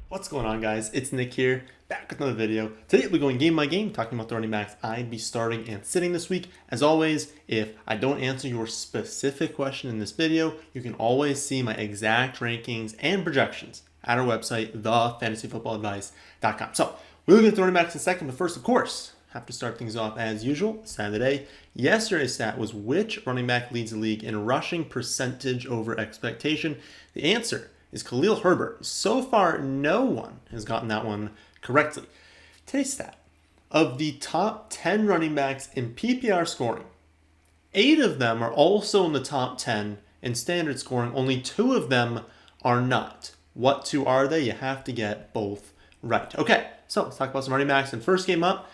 What's going on, guys? It's Nick here, back with another video. Today we're going game by game, talking about the running backs I'd be starting and sitting this week. As always, if I don't answer your specific question in this video, you can always see my exact rankings and projections at our website, thefantasyfootballadvice.com. So we'll get to the running backs in a second, but first, of course, have to start things off as usual. Stat of the day. Yesterday's stat was which running back leads the league in rushing percentage over expectation? The answer is Khalil Herbert. So far, no one has gotten that one correctly. Today's stat. Of the top 10 running backs in PPR scoring, 8 of them are also in the top 10 in standard scoring. Only 2 of them are not. What 2 are they? You have to get both right. Okay, so let's talk about some running backs. And first game up,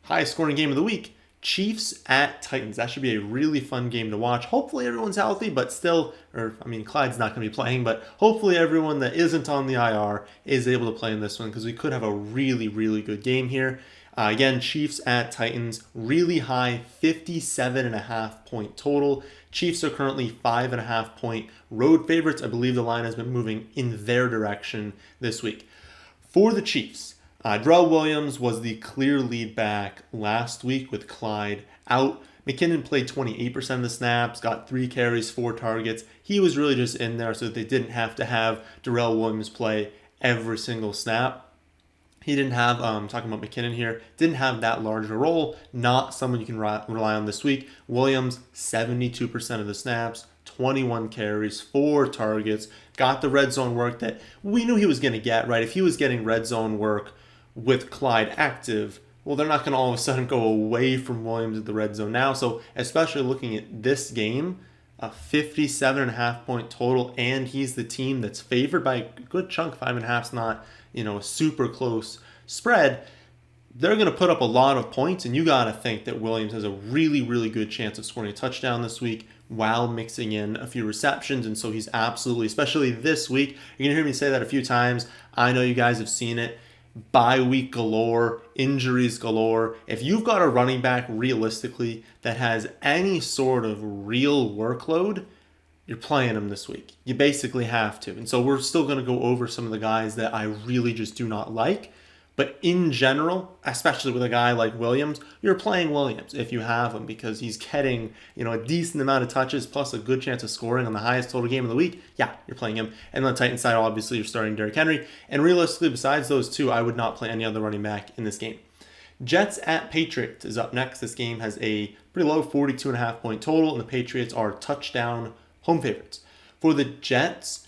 highest scoring game of the week, Chiefs at Titans. That should be a really fun game to watch. Hopefully everyone's healthy, but still, Clyde's not going to be playing, but hopefully everyone that isn't on the IR is able to play in this one because we could have a really, really good game here. Again, Chiefs at Titans, really high, 57.5 point total. Chiefs are currently 5.5 point road favorites. I believe the line has been moving in their direction this week. For the Chiefs, Darrell Williams was the clear lead back last week with Clyde out. McKinnon played 28% of the snaps, got 3 carries, 4 targets. He was really just in there so that they didn't have to have Darrell Williams play every single snap. He didn't have, talking about McKinnon here, didn't have that large a role. Not someone you can rely on this week. Williams, 72% of the snaps, 21 carries, 4 targets, got the red zone work that we knew he was going to get, right? If he was getting red zone work with Clyde active, well, they're not going to all of a sudden go away from Williams at the red zone now. So especially looking at this game, a 57.5 point total, and he's the team that's favored by a good chunk. 5.5 is not, a super close spread. They're going to put up a lot of points, and you got to think that Williams has a really, really good chance of scoring a touchdown this week while mixing in a few receptions. And so he's absolutely, especially this week, you're going to hear me say that a few times. I know you guys have seen it. Bye week galore, injuries galore. If you've got a running back realistically that has any sort of real workload, you're playing him this week. You basically have to. And so we're still going to go over some of the guys that I really just do not like. But in general, especially with a guy like Williams, you're playing Williams if you have him because he's getting, a decent amount of touches plus a good chance of scoring on the highest total game of the week. Yeah, you're playing him. And on the Titans side, obviously, you're starting Derrick Henry. And realistically, besides those 2, I would not play any other running back in this game. Jets at Patriots is up next. This game has a pretty low 42.5 point total, and the Patriots are touchdown home favorites. For the Jets,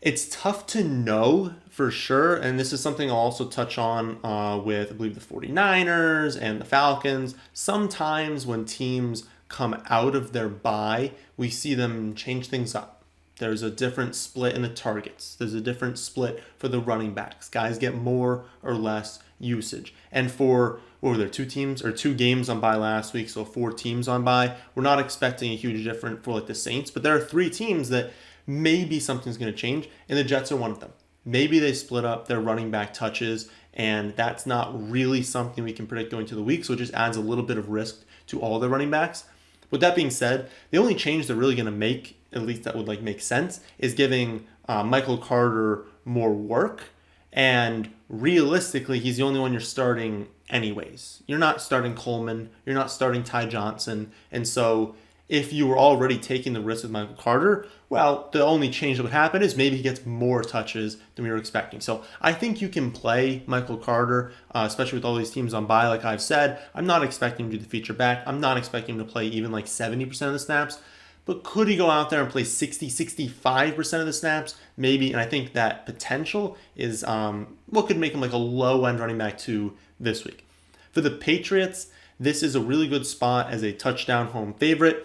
it's tough to know for sure, and this is something I'll also touch on with, I believe, the 49ers and the Falcons. Sometimes when teams come out of their bye, we see them change things up. There's a different split in the targets. There's a different split for the running backs. Guys get more or less usage. And for, what were there, 2 teams or 2 games on bye last week, so 4 teams on bye. We're not expecting a huge difference for the Saints, but there are 3 teams that maybe something's going to change, and the Jets are one of them. Maybe they split up their running back touches, and that's not really something we can predict going to the week, so it just adds a little bit of risk to all the running backs. With that being said, the only change they're really going to make, at least that would make sense, is giving Michael Carter more work, and realistically, he's the only one you're starting anyways. You're not starting Coleman, you're not starting Ty Johnson, and so if you were already taking the risk with Michael Carter, well, the only change that would happen is maybe he gets more touches than we were expecting. So I think you can play Michael Carter, especially with all these teams on bye, like I've said. I'm not expecting him to be the feature back. I'm not expecting him to play even 70% of the snaps. But could he go out there and play 65% of the snaps? Maybe, and I think that potential is what could make him a low-end running back 2 this week. For the Patriots, this is a really good spot as a touchdown home favorite.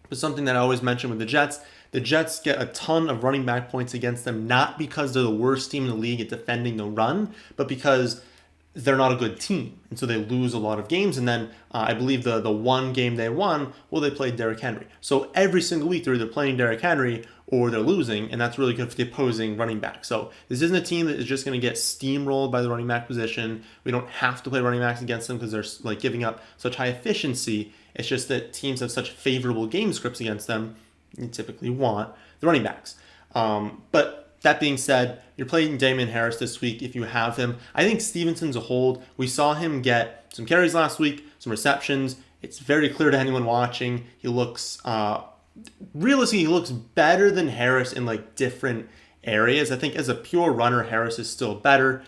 But something that I always mention with the Jets get a ton of running back points against them, not because they're the worst team in the league at defending the run, but because they're not a good team. And so they lose a lot of games. And then I believe the one game they won, well, they played Derrick Henry. So every single week they're either playing Derrick Henry or they're losing, and that's really good for the opposing running back. So this isn't a team that is just going to get steamrolled by the running back position. We don't have to play running backs against them because they're giving up such high efficiency. It's just that teams have such favorable game scripts against them. You typically want the running backs. But that being said, you're playing Damian Harris this week if you have him. I think Stevenson's a hold. We saw him get some carries last week, some receptions. It's very clear to anyone watching. He looks, realistically, he looks better than Harris in like different areas. I think as a pure runner, Harris is still better.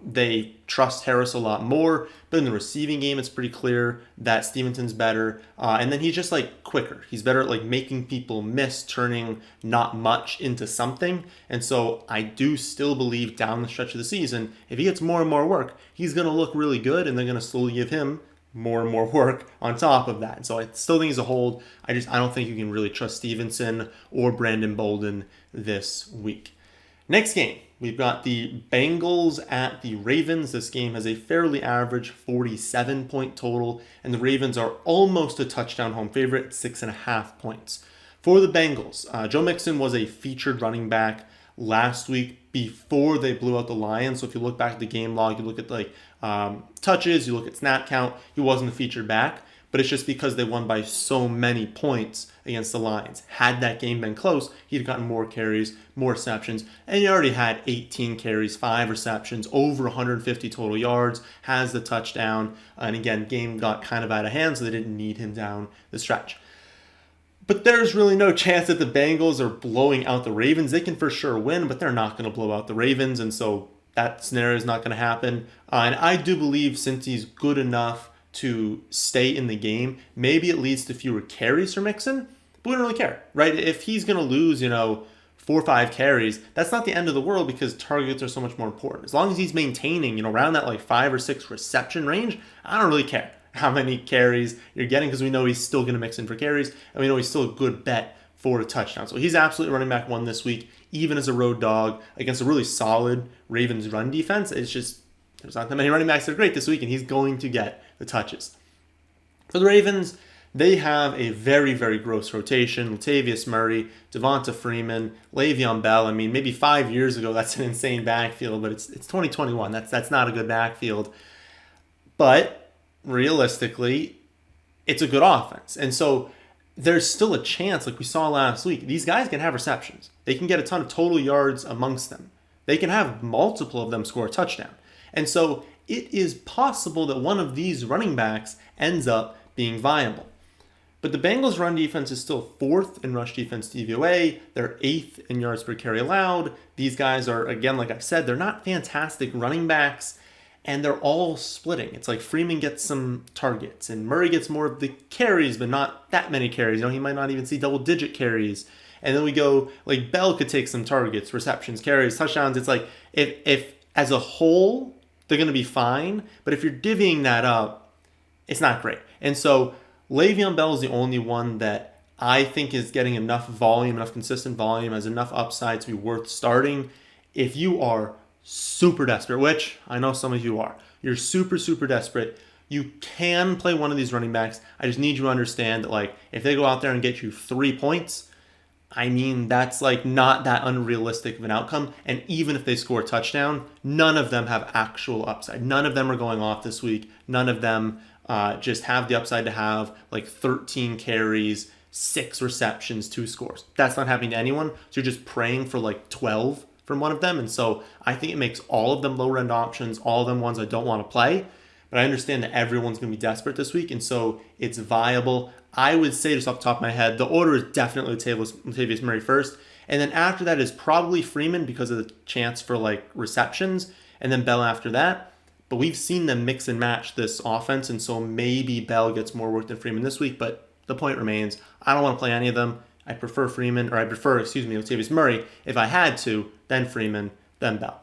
They trust Harris a lot more, but in the receiving game, it's pretty clear that Stevenson's better. And then he's just like quicker. He's better at like making people miss, turning not much into something. And so I do still believe down the stretch of the season, if he gets more and more work, he's going to look really good, and they're going to slowly give him more and more work on top of that. And so I still think he's a hold. I don't think you can really trust Stevenson or Brandon Bolden this week. Next game, we've got the Bengals at the Ravens. This game has a fairly average 47-point total, and the Ravens are almost a touchdown home favorite, 6.5 points. For the Bengals, Joe Mixon was a featured running back last week before they blew out the Lions. So if you look back at the game log, you look at like touches, you look at snap count, he wasn't a featured back. But it's just because they won by so many points against the Lions. Had that game been close, he'd gotten more carries, more receptions, and he already had 18 carries, 5 receptions, over 150 total yards, has the touchdown, and again, game got kind of out of hand, so they didn't need him down the stretch. But there's really no chance that the Bengals are blowing out the Ravens. They can for sure win, but they're not going to blow out the Ravens, and so that scenario is not going to happen. And I do believe since he's good enough to stay in the game, maybe it leads to fewer carries for Mixon, but we don't really care, right? If he's going to lose, 4 or 5 carries, that's not the end of the world because targets are so much more important. As long as he's maintaining, around that like 5 or 6 reception range, I don't really care how many carries you're getting because we know he's still going to mix in for carries, and we know he's still a good bet for a touchdown. So he's absolutely running back 1 this week, even as a road dog against a really solid Ravens run defense. It's just, there's not that many running backs that are great this week, and he's going to get the touches. For the Ravens, they have a very, very gross rotation. Latavius Murray, Devonta Freeman, Le'Veon Bell. I mean, maybe 5 years ago, that's an insane backfield, but it's 2021. That's not a good backfield. But realistically, it's a good offense. And so there's still a chance, like we saw last week, these guys can have receptions. They can get a ton of total yards amongst them. They can have multiple of them score a touchdown. And so it is possible that one of these running backs ends up being viable. But the Bengals' run defense is still 4th in rush defense DVOA. They're 8th in yards per carry allowed. These guys are, again, like I've said, they're not fantastic running backs, and they're all splitting. It's like Freeman gets some targets, and Murray gets more of the carries, but not that many carries. He might not even see double-digit carries. And then we go, like Bell could take some targets, receptions, carries, touchdowns. It's like if as a whole, they're going to be fine. But if you're divvying that up, it's not great. And so Le'Veon Bell is the only one that I think is getting enough volume, enough consistent volume, has enough upside to be worth starting. If you are super desperate, which I know some of you are, you're super, super desperate, you can play one of these running backs. I just need you to understand that, like, if they go out there and get you 3 points, I mean, that's like not that unrealistic of an outcome. And even if they score a touchdown, none of them have actual upside. None of them are going off this week. None of them just have the upside to have like 13 carries, 6 receptions, 2 scores. That's not happening to anyone. So you're just praying for like 12 from one of them. And so I think it makes all of them lower-end options, all of them ones I don't want to play. But I understand that everyone's going to be desperate this week, and so it's viable. I would say, just off the top of my head, the order is definitely Latavius Murray first, and then after that is probably Freeman because of the chance for like receptions, and then Bell after that. But we've seen them mix and match this offense, and so maybe Bell gets more work than Freeman this week, but the point remains, I don't want to play any of them. I prefer Latavius Murray if I had to, then Freeman, then Bell.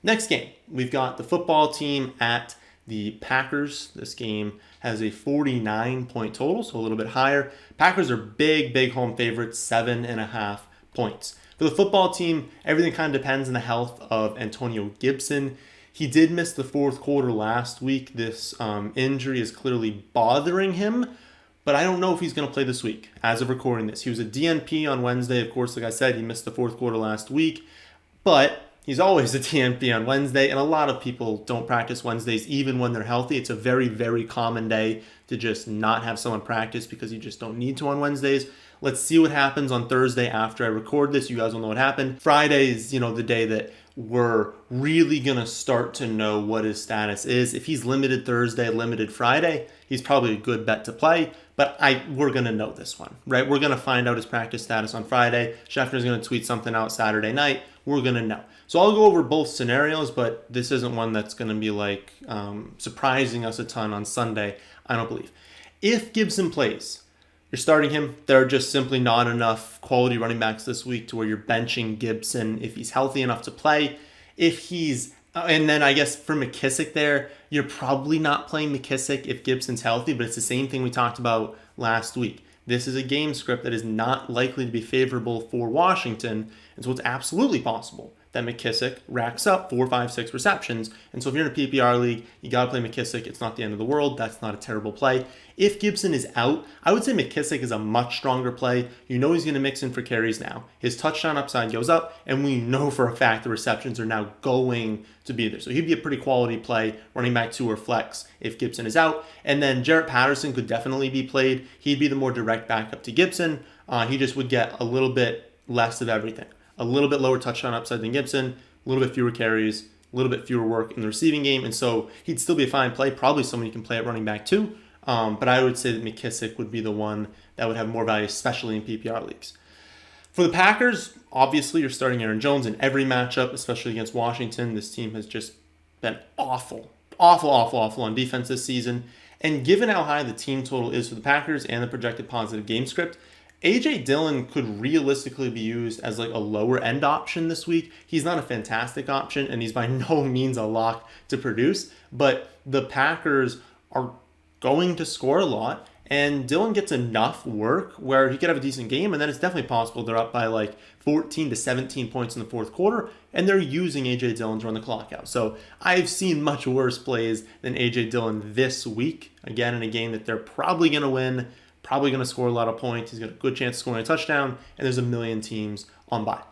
Next game, we've got the football team at the Packers. This game has a 49-point total, so a little bit higher. Packers are big home favorites, 7.5 points. For the football team, everything kind of depends on the health of Antonio Gibson. He did miss the 4th quarter last week. This injury is clearly bothering him, but I don't know if he's going to play this week as of recording this. He was a DNP on Wednesday. Of course, like I said, he missed the 4th quarter last week, but He's always a TMP on Wednesday, and a lot of people don't practice Wednesdays even when they're healthy. It's a very, very common day to just not have someone practice because you just don't need to on Wednesdays. Let's see what happens on Thursday after I record this. You guys will know what happened. Friday is, the day that we're really going to start to know what his status is. If he's limited Thursday, limited Friday, he's probably a good bet to play. But we're going to know this one, right? We're going to find out his practice status on Friday. Scheffner's going to tweet something out Saturday night. We're going to know. So I'll go over both scenarios, but this isn't one that's going to be like surprising us a ton on Sunday, I don't believe. If Gibson plays, you're starting him. There are just simply not enough quality running backs this week to where you're benching Gibson if he's healthy enough to play. If he's, and then I guess for McKissick there, you're probably not playing McKissick if Gibson's healthy, but it's the same thing we talked about last week. This is a game script that is not likely to be favorable for Washington, and so it's absolutely possible that McKissick racks up 4, 5, 6 receptions. And so if you're in a PPR league, you got to play McKissick. It's not the end of the world. That's not a terrible play. If Gibson is out, I would say McKissick is a much stronger play. You know he's going to mix in for carries now. His touchdown upside goes up, and we know for a fact the receptions are now going to be there. So he'd be a pretty quality play, running back 2 or flex if Gibson is out. And then Jarrett Patterson could definitely be played. He'd be the more direct backup to Gibson. He just would get a little bit less of everything. A little bit lower touchdown upside than Gibson, a little bit fewer carries, a little bit fewer work in the receiving game, and so he'd still be a fine play, probably someone you can play at running back too, but I would say that McKissick would be the one that would have more value, especially in PPR leagues. For the Packers, obviously you're starting Aaron Jones in every matchup, especially against Washington. This team has just been awful on defense this season, and given how high the team total is for the Packers and the projected positive game script, A.J. Dillon could realistically be used as like a lower end option this week. He's not a fantastic option, and he's by no means a lock to produce, but the Packers are going to score a lot, and Dillon gets enough work where he could have a decent game, and then it's definitely possible they're up by like 14 to 17 points in the fourth quarter, and they're using A.J. Dillon to run the clock out. So I've seen much worse plays than A.J. Dillon this week, again in a game that they're probably going to win, probably going to score a lot of points. He's got a good chance of scoring a touchdown, and there's a million teams on bye.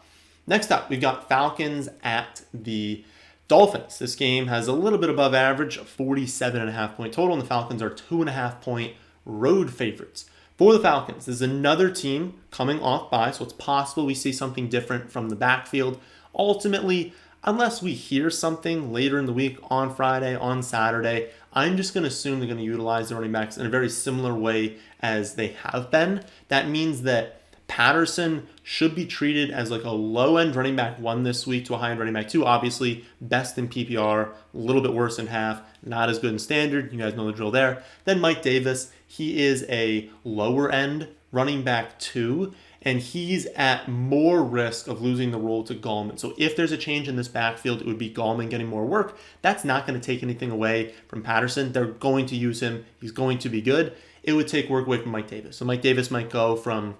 Next up, we've got Falcons at the Dolphins. This game has a little bit above average, 47.5 point total, and the Falcons are 2.5 point road favorites. For the Falcons, this is another team coming off bye, so it's possible we see something different from the backfield. Ultimately, unless we hear something later in the week on Friday, on Saturday, I'm just going to assume they're going to utilize the running backs in a very similar way as they have been. That means that Patterson should be treated as like a low-end running back 1 this week to a high-end running back 2. Obviously, best in PPR, a little bit worse in half, not as good in standard. You guys know the drill there. Then Mike Davis, he is a lower-end running back 2, and he's at more risk of losing the role to Gallman. So if there's a change in this backfield, it would be Gallman getting more work. That's not going to take anything away from Patterson. They're going to use him. He's going to be good. It would take work away from Mike Davis. So Mike Davis might go from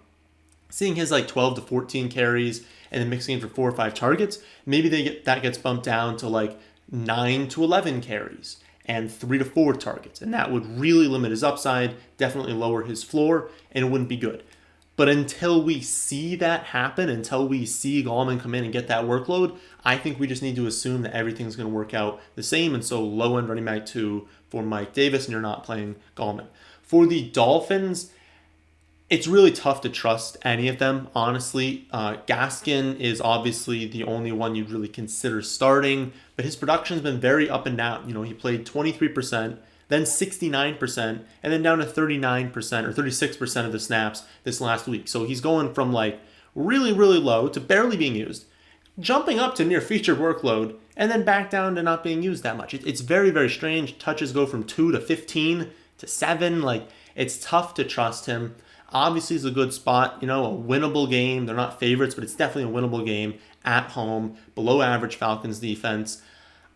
seeing his like 12 to 14 carries and then mixing in for 4 or 5 targets. Maybe that gets bumped down to like 9 to 11 carries and 3 to 4 targets. And that would really limit his upside, definitely lower his floor, and it wouldn't be good. But until we see that happen, until we see Gallman come in and get that workload, I think we just need to assume that everything's going to work out the same. And so low-end running back 2 for Mike Davis, and you're not playing Gallman. For the Dolphins, it's really tough to trust any of them, honestly. Gaskin is obviously the only one you'd really consider starting, but his production's been very up and down. He played 23%, then 69%, and then down to 39% or 36% of the snaps this last week. So he's going from like really, really low to barely being used, jumping up to near featured workload, and then back down to not being used that much. It's very, very strange. Touches go from 2 to 15 to 7. Like, it's tough to trust him. Obviously, it's a good spot, a winnable game. They're not favorites, but it's definitely a winnable game at home, below average Falcons defense.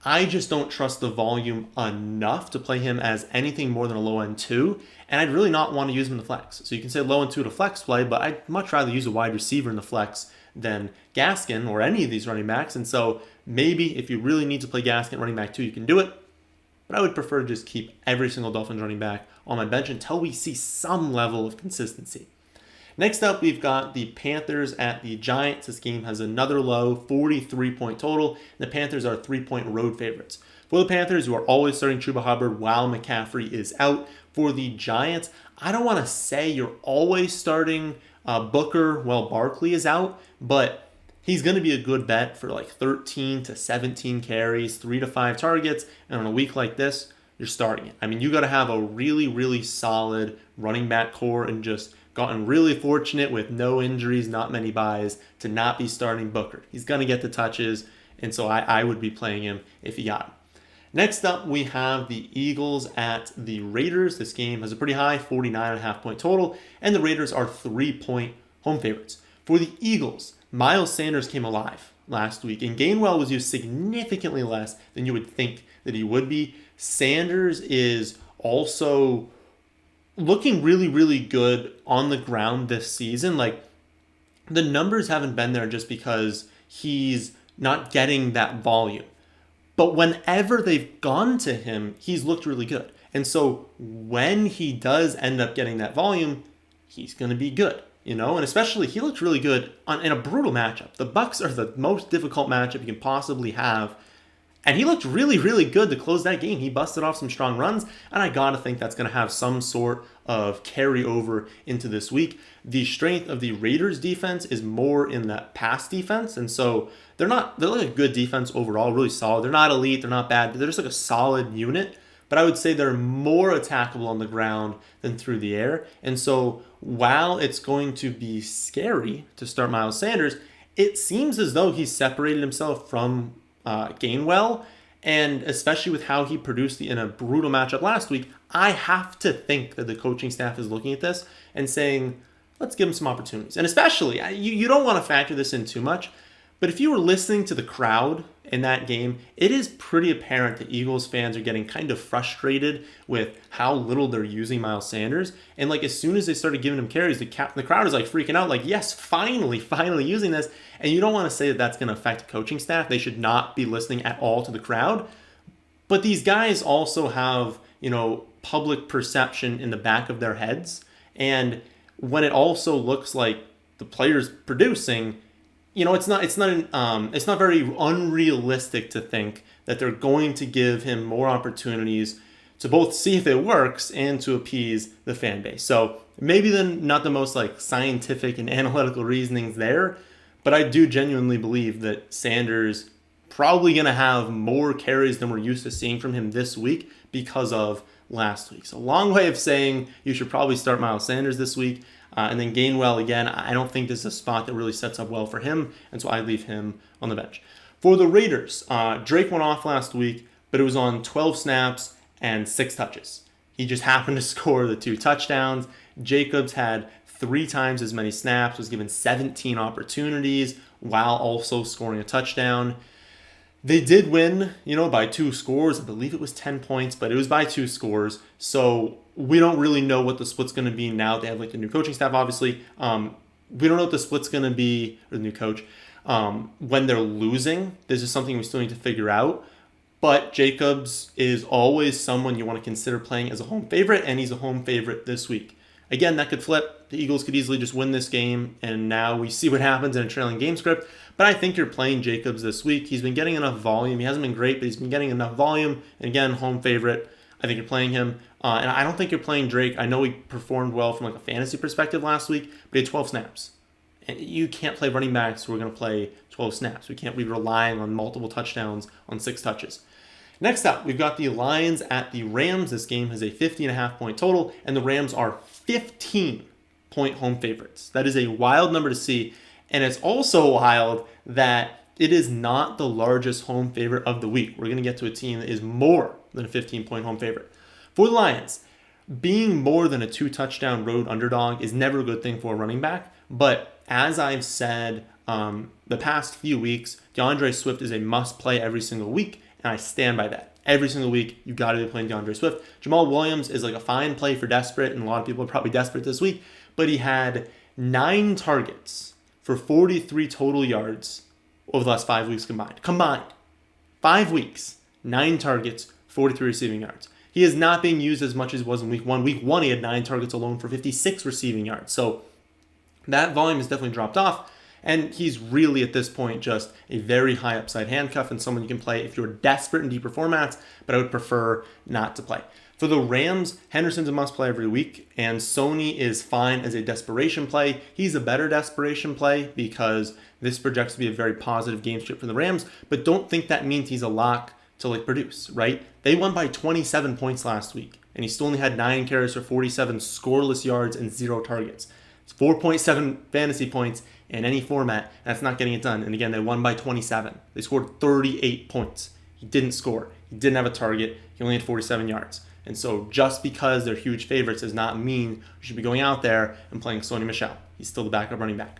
I just don't trust the volume enough to play him as anything more than a low-end 2, and I'd really not want to use him in the flex. So you can say low-end 2 to flex play, but I'd much rather use a wide receiver in the flex than Gaskin or any of these running backs, and so maybe if you really need to play Gaskin running back 2, you can do it, but I would prefer to just keep every single Dolphins running back on my bench until we see some level of consistency. Next up, we've got the Panthers at the Giants. This game has another low, 43-point total. The Panthers are 3-point road favorites. For the Panthers, you are always starting Chuba Hubbard while McCaffrey is out. For the Giants, I don't want to say you're always starting Booker while Barkley is out, but he's going to be a good bet for like 13 to 17 carries, 3 to 5 targets, and on a week like this, you're starting it. I mean, you got to have a really, really solid running back core and just gotten really fortunate with no injuries, not many buys, to not be starting Booker. He's going to get the touches, and so I would be playing him if he got him. Next up, we have the Eagles at the Raiders. This game has a pretty high 49.5-point total, and the Raiders are 3-point home favorites. For the Eagles, Miles Sanders came alive last week, and Gainwell was used significantly less than you would think that he would be. Sanders is also looking really, really good on the ground this season. Like, the numbers haven't been there just because he's not getting that volume. But whenever they've gone to him, he's looked really good. And so when he does end up getting that volume, he's going to be good, you know? And especially, he looked really good in a brutal matchup. The Bucs are the most difficult matchup you can possibly have. And he looked really, really good to close that game. He busted off some strong runs, and I got to think that's going to have some sort of carryover into this week. The strength of the Raiders defense is more in that pass defense, and so they're like a good defense overall, really solid. They're not elite, they're not bad, but they're just like a solid unit. But I would say they're more attackable on the ground than through the air. And so while it's going to be scary to start Miles Sanders, it seems as though he's separated himself from Gainwell, and especially with how he produced in a brutal matchup last week, I have to think that the coaching staff is looking at this and saying, let's give him some opportunities. And especially, you don't want to factor this in too much, but if you were listening to the crowd in that game, it is pretty apparent that Eagles fans are getting kind of frustrated with how little they're using Miles Sanders. And like, as soon as they started giving him carries, the crowd is like freaking out, like, yes, finally using this. And you don't want to say that that's going to affect the coaching staff. They should not be listening at all to the crowd. But these guys also have, public perception in the back of their heads. And when it also looks like the player's producing, it's not very unrealistic to think that they're going to give him more opportunities to both see if it works and to appease the fan base. So maybe not the most like scientific and analytical reasonings there, but I do genuinely believe that Sanders probably going to have more carries than we're used to seeing from him this week because of last week. So long way of saying you should probably start Miles Sanders this week. And then Gainwell, again, I don't think this is a spot that really sets up well for him, and so I leave him on the bench. For the Raiders, Drake went off last week, but it was on 12 snaps and 6 touches. He just happened to score the 2 touchdowns. Jacobs had 3 times as many snaps, was given 17 opportunities while also scoring a touchdown. They did win, by 2 scores. I believe it was 10 points, but it was by 2 scores. So we don't really know what the split's going to be now. They have the new coaching staff, obviously. We don't know what the split's going to be, or the new coach, when they're losing. This is something we still need to figure out. But Jacobs is always someone you want to consider playing as a home favorite, and he's a home favorite this week. Again, that could flip. The Eagles could easily just win this game, and now we see what happens in a trailing game script. But I think you're playing Jacobs this week. He's been getting enough volume. He hasn't been great, but he's been getting enough volume. And again, home favorite. I think you're playing him. And I don't think you're playing Drake. I know he performed well from a fantasy perspective last week, but he had 12 snaps. And you can't play running backs who are going to play 12 snaps. We can't be relying on multiple touchdowns on 6 touches. Next up, we've got the Lions at the Rams. This game has a 50.5-point total, and the Rams are 15-point home favorites. That is a wild number to see, and it's also wild that it is not the largest home favorite of the week. We're going to get to a team that is more than a 15-point home favorite. For the Lions, being more than a 2-touchdown road underdog is never a good thing for a running back, but as I've said the past few weeks, DeAndre Swift is a must-play every single week, and I stand by that. Every single week, you got to be playing DeAndre Swift. Jamal Williams is like a fine play for desperate, and a lot of people are probably desperate this week, but he had 9 targets for 43 total yards over the last 5 weeks combined. 5 weeks, 9 targets, 43 receiving yards. He is not being used as much as he was in week 1. Week 1, he had 9 targets alone for 56 receiving yards. So That volume has definitely dropped off. And he's really, at this point, just a very high upside handcuff and someone you can play if you're desperate in deeper formats, but I would prefer not to play. For the Rams, Henderson's a must play every week, and Sony is fine as a desperation play. He's a better desperation play because this projects to be a very positive game script for the Rams, but don't think that means he's a lock to produce, right? They won by 27 points last week, and he still only had 9 carries for 47 scoreless yards and 0 targets. It's 4.7 fantasy points in any format, and that's not getting it done. And again, they won by 27. They scored 38 points. He didn't score. He didn't have a target. He only had 47 yards. And so just because they're huge favorites does not mean you should be going out there and playing Sony Michel. He's still the backup running back.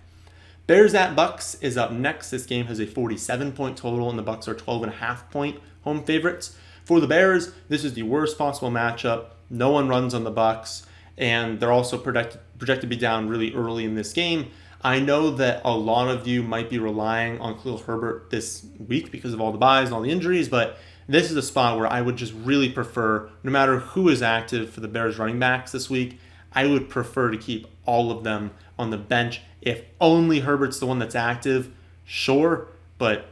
Bears at Bucks is up next. This game has a 47-point total, and the Bucks are 12.5-point home favorites. For the Bears, this is the worst possible matchup. No one runs on the Bucks, and they're also projected to be down really early in this game. I know that a lot of you might be relying on Khalil Herbert this week because of all the buys and all the injuries, but this is a spot where I would just really prefer, no matter who is active for the Bears running backs this week, I would prefer to keep all of them on the bench. If only Herbert's the one that's active, sure, but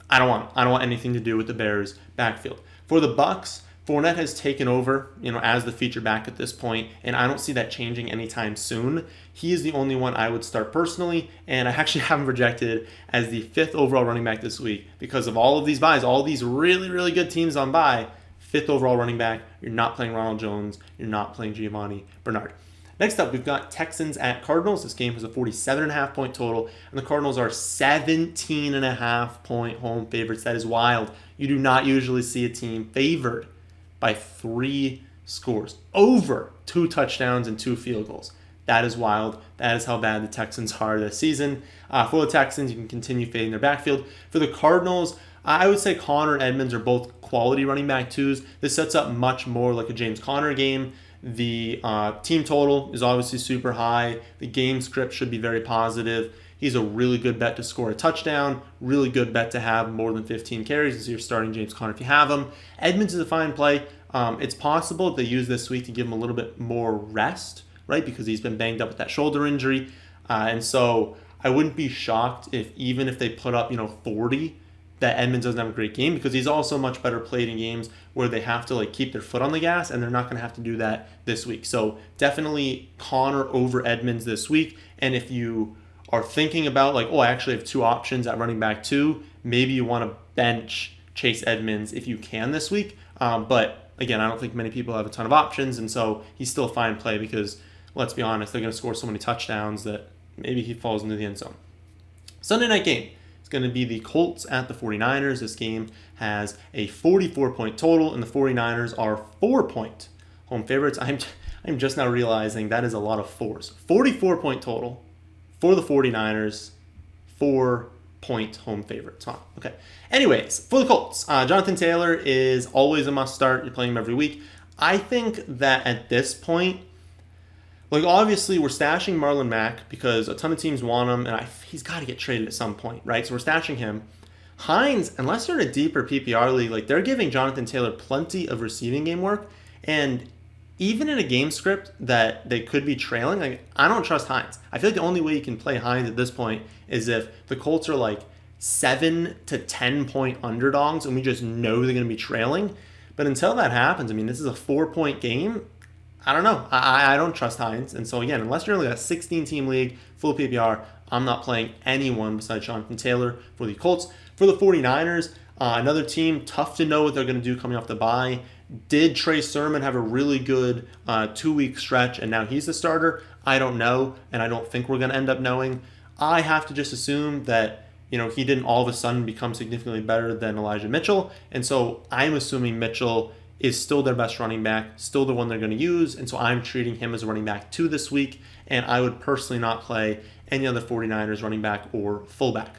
I don't want anything to do with the Bears backfield. For the Bucks, Fournette has taken over, as the feature back at this point, and I don't see that changing anytime soon. He is the only one I would start personally, and I actually have him projected as the 5th overall running back this week because of all of these buys, all these really, really good teams on bye. 5th overall running back. You're not playing Ronald Jones. You're not playing Giovanni Bernard. Next up, we've got Texans at Cardinals. This game has a 47.5-point total, and the Cardinals are 17.5-point home favorites. That is wild. You do not usually see a team favored by 3 scores, over 2 touchdowns and 2 field goals. That is wild. That is how bad the Texans are this season. For the Texans, you can continue fading their backfield. For the Cardinals, I would say Connor and Edmonds are both quality running back twos. This sets up much more like a James Conner game. The team total is obviously super high. The game script should be very positive. He's a really good bet to score a touchdown, really good bet to have more than 15 carries as you're starting James Conner if you have him. Edmonds is a fine play. It's possible they use this week to give him a little bit more rest, right? Because he's been banged up with that shoulder injury. And so I wouldn't be shocked even if they put up, 40, that Edmonds doesn't have a great game because he's also much better played in games where they have to keep their foot on the gas, and they're not going to have to do that this week. So definitely Connor over Edmonds this week. And if you are thinking about I actually have 2 options at running back 2, maybe you want to bench Chase Edmonds if you can this week. But again, I don't think many people have a ton of options, and so he's still a fine play because, let's be honest, they're going to score so many touchdowns that maybe he falls into the end zone. Sunday night game. It's going to be the Colts at the 49ers. This game has a 44-point total, and the 49ers are 4-point home favorites. I'm just now realizing that is a lot of 4s. 44-point total for the 49ers, 4-point home favorites. Huh. Okay. Anyways, for the Colts, Jonathan Taylor is always a must start. You're playing him every week. I think that at this point, obviously we're stashing Marlon Mack because a ton of teams want him, and he's got to get traded at some point, right? So we're stashing him. Hines, unless you're in a deeper PPR league, they're giving Jonathan Taylor plenty of receiving game work, and even in a game script that they could be trailing, I don't trust Hines. I feel like the only way you can play Hines at this point is if the Colts are 7 to 10 point underdogs and we just know they're going to be trailing. But until that happens, this is a 4-point game. I don't know. I don't trust Hines. And so again, unless you're in a 16-team league, full PPR, I'm not playing anyone besides Jonathan Taylor for the Colts. For the 49ers, another team, tough to know what they're going to do coming off the bye. Did Trey Sermon have a really good 2-week stretch and now he's the starter? I don't know, and I don't think we're going to end up knowing. I have to just assume that he didn't all of a sudden become significantly better than Elijah Mitchell, and so I'm assuming Mitchell is still their best running back, still the one they're going to use, and so I'm treating him as a running back 2 this week, and I would personally not play any other 49ers running back or fullback.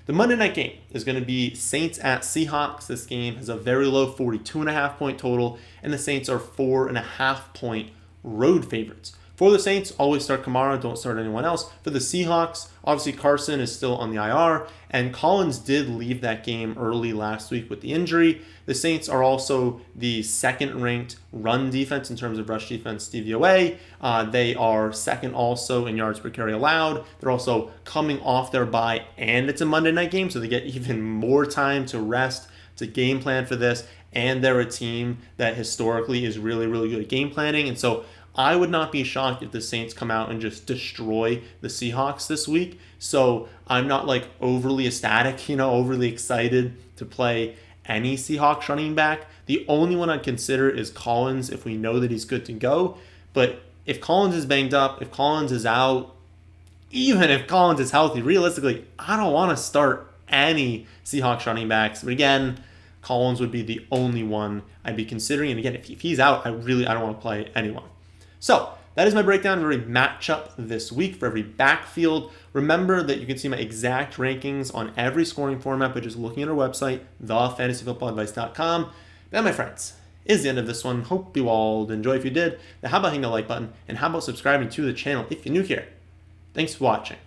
The Monday night game is going to be Saints at Seahawks. This game has a very low 42.5-point total, and the Saints are 4.5-point road favorites. For the Saints, always start Kamara, don't start anyone else. For the Seahawks, obviously Carson is still on the IR, and Collins did leave that game early last week with the injury. The Saints are also the second-ranked run defense in terms of rush defense DVOA. They are second also in yards per carry allowed. They're also coming off their bye, and it's a Monday night game, so they get even more time to rest, to game plan for this, and they're a team that historically is really, really good at game planning. And so I would not be shocked if the Saints come out and just destroy the Seahawks this week. So I'm not like overly ecstatic, overly excited to play any Seahawks running back. The only one I'd consider is Collins if we know that he's good to go. But if Collins is banged up, if Collins is out, even if Collins is healthy, realistically, I don't want to start any Seahawks running backs. But again, Collins would be the only one I'd be considering. And again, if he's out, I don't want to play anyone. So that is my breakdown of every matchup this week for every backfield. Remember that you can see my exact rankings on every scoring format by just looking at our website, thefantasyfootballadvice.com. That, my friends, is the end of this one. Hope you all enjoy. If you did, then how about hitting the like button? And how about subscribing to the channel if you're new here? Thanks for watching.